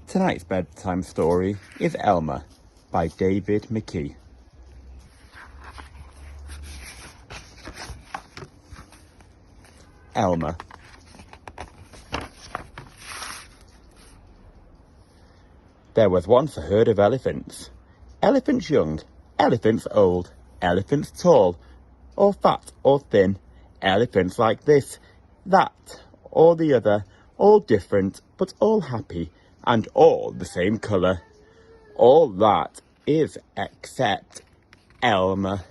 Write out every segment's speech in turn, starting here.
Tonight's bedtime story is Elmer by David McKee. Elmer. There was once a herd of elephants. Elephants young, elephants old, elephants tall, or fat or thin, elephants like this, that, or the other, all different, but all happy, and all the same colour. All that is except Elmer.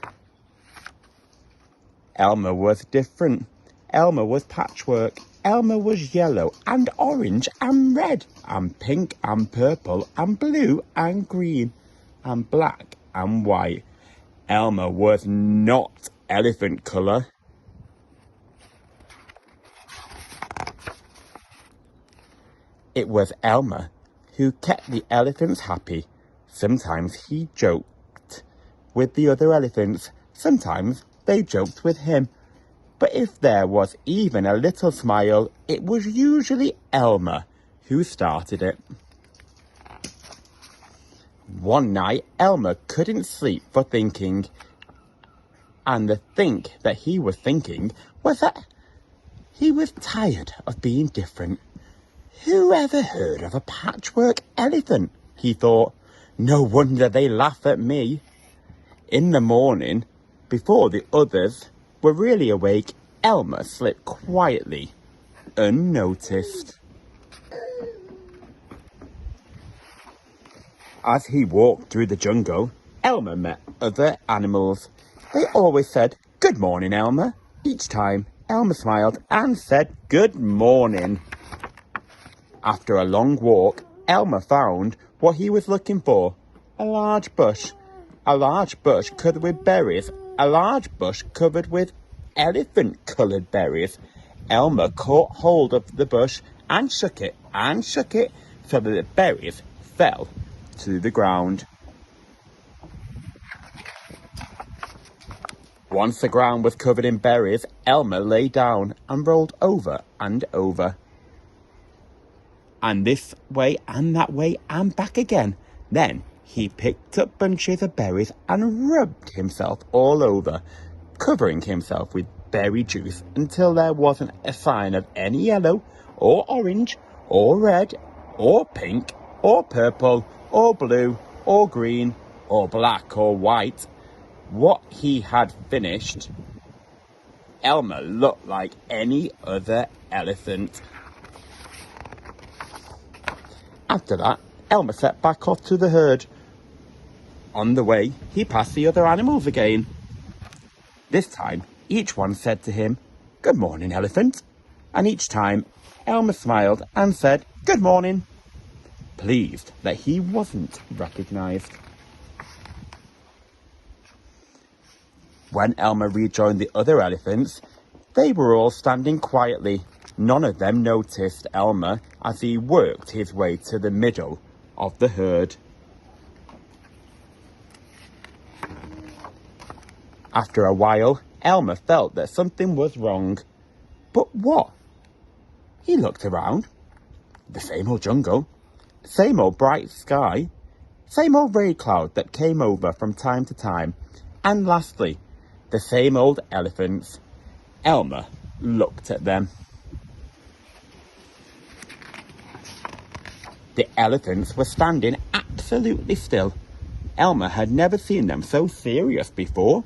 Elmer was different. Elmer was patchwork. Elmer was yellow and orange and red and pink and purple and blue and green and black and white. Elmer was not elephant colour. It was Elmer who kept the elephants happy. Sometimes he joked with the other elephants. Sometimes they joked with him. But if there was even a little smile, it was usually Elmer who started it. One night, Elmer couldn't sleep for thinking. And the think that he was thinking was that he was tired of being different. Who ever heard of a patchwork elephant? He thought. No wonder they laugh at me. In the morning, before the others were really awake, Elmer slipped quietly, unnoticed. As he walked through the jungle, Elmer met other animals. They always said, "Good morning, Elmer." Each time, Elmer smiled and said, "Good morning." After a long walk, Elmer found what he was looking for. A large bush. A large bush covered with berries. A large bush covered with elephant-coloured berries. Elmer caught hold of the bush and shook it so that the berries fell to the ground. Once the ground was covered in berries, Elmer lay down and rolled over and over. And this way and that way and back again. Then he picked up bunches of berries and rubbed himself all over, covering himself with berry juice until there wasn't a sign of any yellow or orange or red or pink or purple or blue or green or black or white. What he had finished, Elmer looked like any other elephant. After that, Elmer set back off to the herd. On the way, he passed the other animals again. This time, each one said to him, "Good morning, elephant." And each time, Elmer smiled and said, "Good morning," pleased that he wasn't recognised. When Elmer rejoined the other elephants, they were all standing quietly. None of them noticed Elmer as he worked his way to the middle of the herd. After a while, Elmer felt that something was wrong. But what? He looked around. The same old jungle, same old bright sky, same old rain cloud that came over from time to time, and lastly, the same old elephants. Elmer looked at them. The elephants were standing absolutely still. Elmer had never seen them so serious before.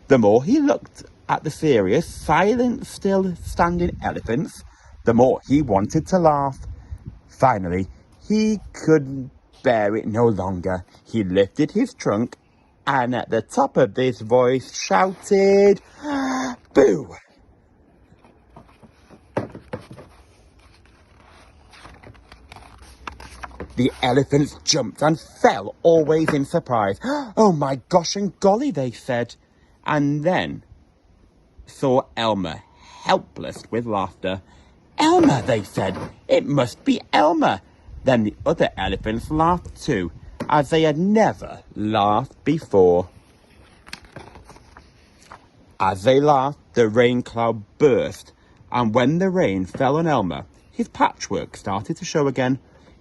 The more he looked at the serious, silent, still standing elephants, the more he wanted to laugh. Finally, he couldn't bear it no longer. He lifted his trunk and at the top of his voice shouted, "Boo!" The elephants jumped and fell, always in surprise. "Oh my gosh and golly," they said, and then saw Elmer, helpless with laughter. "Elmer," they said, "it must be Elmer." Then the other elephants laughed too, as they had never laughed before. As they laughed, the rain cloud burst, and when the rain fell on Elmer, his patchwork started to show again.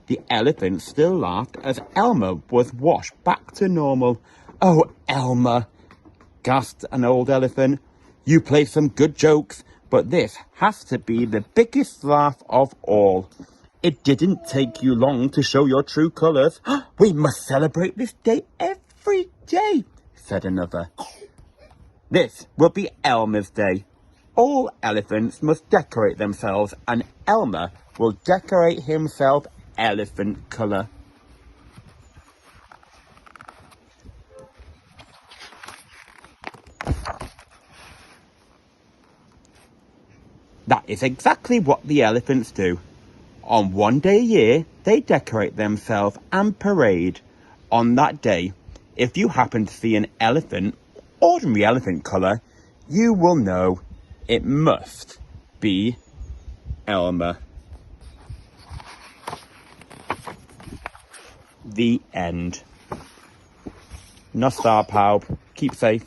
The elephant still laughed as Elmer was washed back to normal. "Oh, Elmer," gasped an old elephant. "You play some good jokes, but this has to be the biggest laugh of all. It didn't take you long to show your true colours." "We must celebrate this day every day," said another. "This will be Elmer's day. All elephants must decorate themselves, and Elmer will decorate himself elephant colour." That is exactly what the elephants do. On one day a year, they decorate themselves and parade. On that day, if you happen to see an elephant, ordinary elephant colour, you will know it must be Elmer. The end. Nostar pawb. Keep safe.